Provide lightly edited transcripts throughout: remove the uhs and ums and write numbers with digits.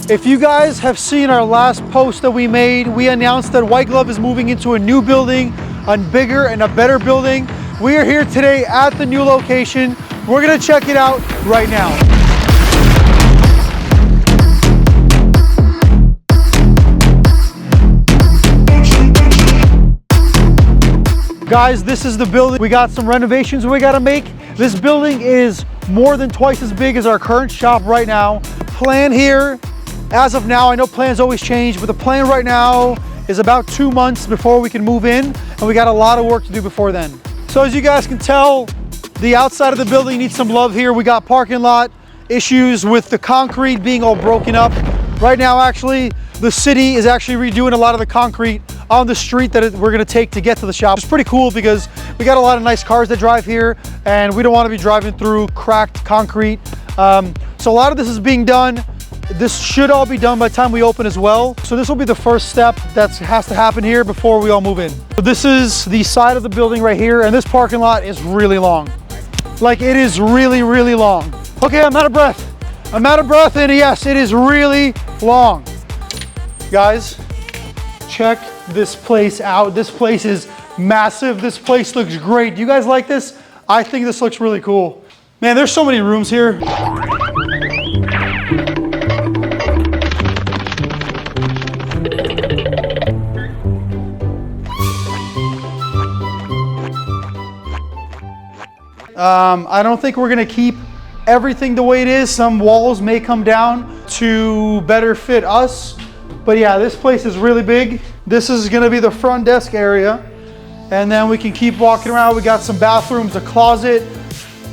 If you guys have seen our last post that we made, we announced that White Glove is moving into a new building, a bigger and a better building. We are here today at the new location. We're gonna check it out right now. Guys, this is the building. We got some renovations we gotta make. This building is more than twice as big as our current shop right now. Plan here, as of now, I know plans always change, but the plan right now is about 2 months before we can move in, and we got a lot of work to do before then. So as you guys can tell, the outside of the building needs some love here. We got parking lot issues with the concrete being all broken up. Right now, actually, the city is actually redoing a lot of the concrete on the street that we're gonna take to get to the shop. It's pretty cool because we got a lot of nice cars that drive here, and we don't wanna be driving through cracked concrete. So a lot of this is being done. This should all be done by the time we open as well. So this will be the first step that has to happen here before we all move in. So this is the side of the building right here, and this parking lot is really long. Like, it is really, really long. Okay, I'm out of breath. I'm out of breath, and yes, it is really long. Guys, check this place out. This place is massive. This place looks great. Do you guys like this? I think this looks really cool. Man, there's so many rooms here. I don't think we're gonna keep everything the way it is. Some walls may come down to better fit us. But yeah, this place is really big. This is gonna be the front desk area. And then we can keep walking around. We got some bathrooms, a closet.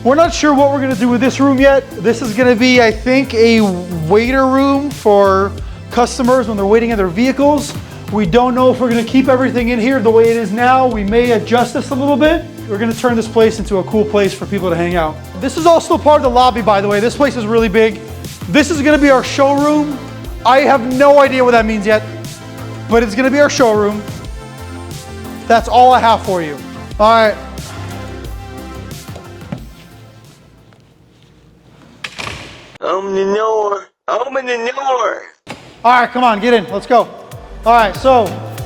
We're not sure what we're gonna do with this room yet. This is gonna be, I think, a waiter room for customers when they're waiting in their vehicles. We don't know if we're gonna keep everything in here the way it is now. We may adjust this a little bit. We're gonna turn this place into a cool place for people to hang out. This is also part of the lobby, by the way. This place is really big. This is gonna be our showroom. I have no idea what that means yet, but it's gonna be our showroom. That's all I have for you. All right. Open the door. Open the door. All right, come on, get in. Let's go. All right, so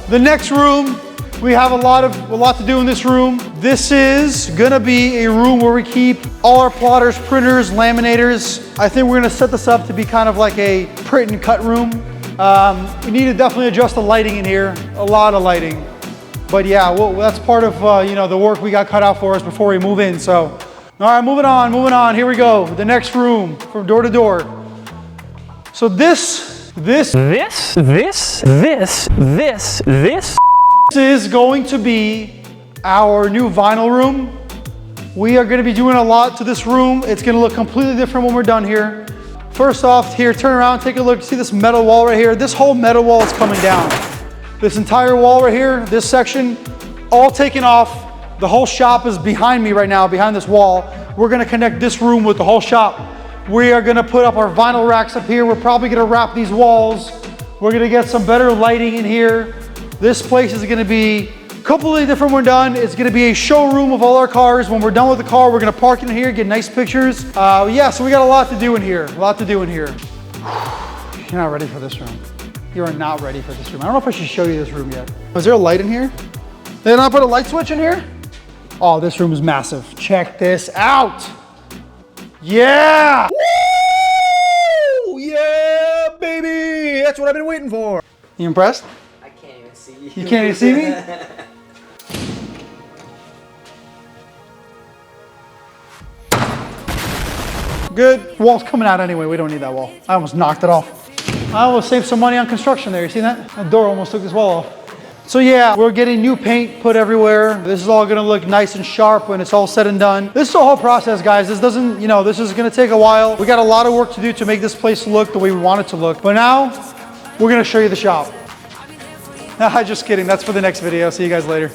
the next room, we have a lot to do in this room. This is gonna be a room where we keep all our plotters, printers, laminators. I think we're gonna set this up to be kind of like a print and cut room. We need to definitely adjust the lighting in here, a lot of lighting. But yeah, well, that's part of the work we got cut out for us before we move in. So, all right, moving on. Here we go. The next room from door to door. So this is going to be our new vinyl room. We are going to be doing a lot to this room. It's going to look completely different when we're done here. First off, here, turn around, take a look. See this metal wall right here? This whole metal wall is coming down. This entire wall right here, this section, all taken off. The whole shop is behind me right now, behind this wall. We're going to connect this room with the whole shop. We are going to put up our vinyl racks up here. We're probably going to wrap these walls. We're going to get some better lighting in here. This place is going to be completely different when we're done. It's going to be a showroom of all our cars. When we're done with the car, we're going to park in here, get nice pictures. Yeah, so we got a lot to do in here. A lot to do in here. You're not ready for this room. You are not ready for this room. I don't know if I should show you this room yet. Is there a light in here? Did they not put a light switch in here? Oh, this room is massive. Check this out. Yeah! Woo! Yeah, baby! That's what I've been waiting for. You impressed? I can't even see you. You can't even see me? Good. Wall's coming out anyway. We don't need that wall. I almost knocked it off. I almost saved some money on construction there. You see that? That door almost took this wall off. So yeah, we're getting new paint put everywhere. This is all gonna look nice and sharp when it's all said and done. This is the whole process, guys. This doesn't, this is gonna take a while. We got a lot of work to do to make this place look the way we want it to look. But now, we're gonna show you the shop. Nah, just kidding. That's for the next video. See you guys later.